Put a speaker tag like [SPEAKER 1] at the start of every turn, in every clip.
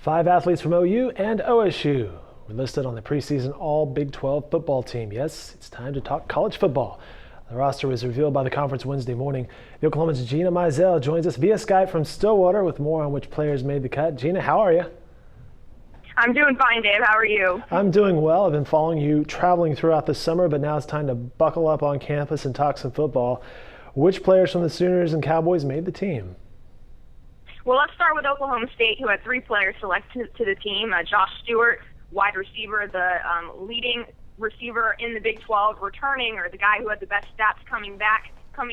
[SPEAKER 1] 5 athletes from OU and OSU were listed on the preseason All Big 12 football team. Yes, it's time to talk college football. The roster was revealed by the conference Wednesday morning. The Oklahoman's Gina Mizell joins us via Skype from Stillwater with more on which players made the cut. Gina, how are you?
[SPEAKER 2] I'm doing fine, Dave. How are you?
[SPEAKER 1] I'm doing well. I've been following you traveling throughout the summer, but now it's time to buckle up on campus and talk some football. Which players from the Sooners and Cowboys made the team?
[SPEAKER 2] Well, let's start with Oklahoma State, who had 3 players selected to the team. Josh Stewart, wide receiver, the leading receiver in the Big 12, returning, or the guy who had the best stats coming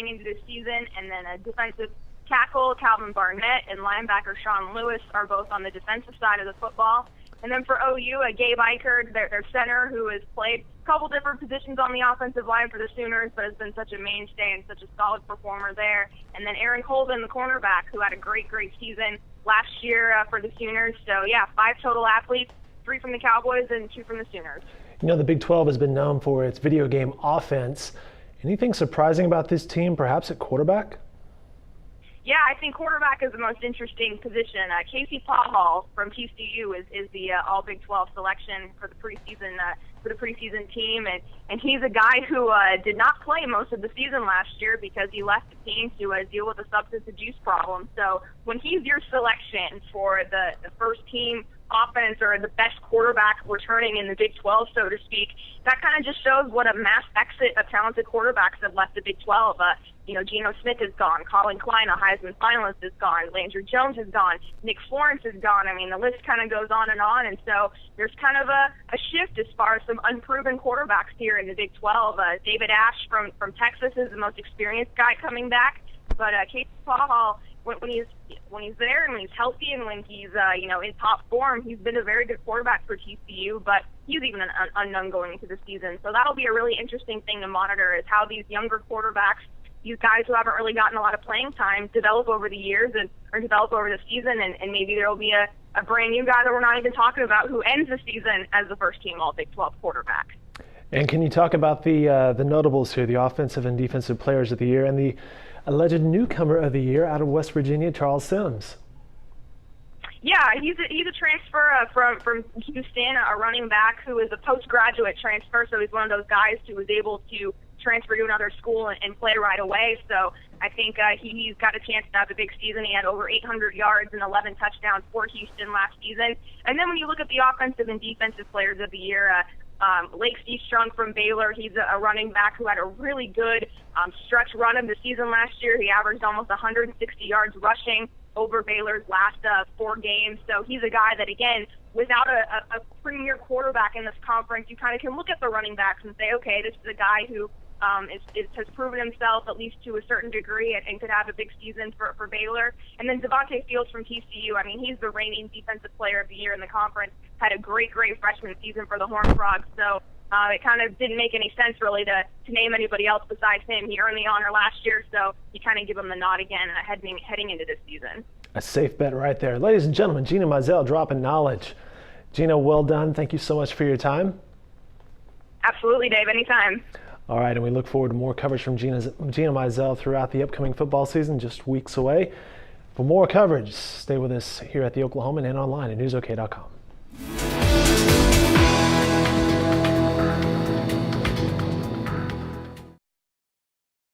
[SPEAKER 2] into the season, and then a defensive tackle, Calvin Barnett, and linebacker Sean Lewis are both on the defensive side of the football. And then for OU, Gabe Eichert, their center, who has played a couple different positions on the offensive line for the Sooners, but has been such a mainstay and such a solid performer there. And then Aaron Holden, the cornerback, who had a great season last year for the Sooners. So, yeah, 5 total athletes, 3 from the Cowboys and 2 from the Sooners.
[SPEAKER 1] You know, the Big 12 has been known for its video game offense. Anything surprising about this team, perhaps at quarterback?
[SPEAKER 2] Yeah, I think quarterback is the most interesting position. Casey Pawhall from TCU is the All Big 12 selection for the preseason team, and he's a guy who did not play most of the season last year because he left the team to deal with a substance abuse problem. So when he's your selection for the first team offense, or the best quarterback returning in the Big 12, so to speak, that kind of just shows what a mass exit of talented quarterbacks have left the Big 12. Geno Smith is gone. Colin Klein, a Heisman finalist, is gone. Landry Jones is gone. Nick Florence is gone. I mean, the list kind of goes on. And so there's kind of a shift as far as some unproven quarterbacks here in the Big 12. David Ash from Texas is the most experienced guy coming back. But Casey Pawhall, when he's there and when he's healthy and when he's in top form, he's been a very good quarterback for TCU, but he's even an unknown going into the season. So that'll be a really interesting thing to monitor, is how these younger quarterbacks, these guys who haven't really gotten a lot of playing time, develop over the years or develop over the season, and maybe there will be a brand new guy that we're not even talking about who ends the season as the first team All Big 12 quarterback.
[SPEAKER 1] And can you talk about the notables here, the offensive and defensive players of the year, and the alleged newcomer of the year out of West Virginia, Charles Sims?
[SPEAKER 2] Yeah, he's a transfer from Houston, a running back who is a postgraduate transfer, so he's one of those guys who was able to transfer to another school and play right away. So I think he's got a chance to have a big season. He had over 800 yards and 11 touchdowns for Houston last season. And then when you look at the offensive and defensive players of the year, Lake Seastrunk from Baylor, he's a running back who had a really good stretch run of the season last year. He averaged almost 160 yards rushing over Baylor's last 4 games. So he's a guy that, again, without a premier quarterback in this conference, you kind of can look at the running backs and say, okay, this is a guy who has proven himself at least to a certain degree and could have a big season for Baylor. And then Devontae Fields from TCU, I mean, he's the reigning defensive player of the year in the conference, had a great freshman season for the Horned Frogs. So it kind of didn't make any sense really to name anybody else besides him. He earned the honor last year, so you kind of give him the nod again heading into this season.
[SPEAKER 1] A safe bet right there. Ladies and gentlemen, Gina Mizell dropping knowledge. Gina, well done. Thank you so much for your time.
[SPEAKER 2] Absolutely, Dave. Anytime.
[SPEAKER 1] All right, and we look forward to more coverage from Gina Mizell throughout the upcoming football season, just weeks away. For more coverage, stay with us here at the Oklahoman and online at newsok.com.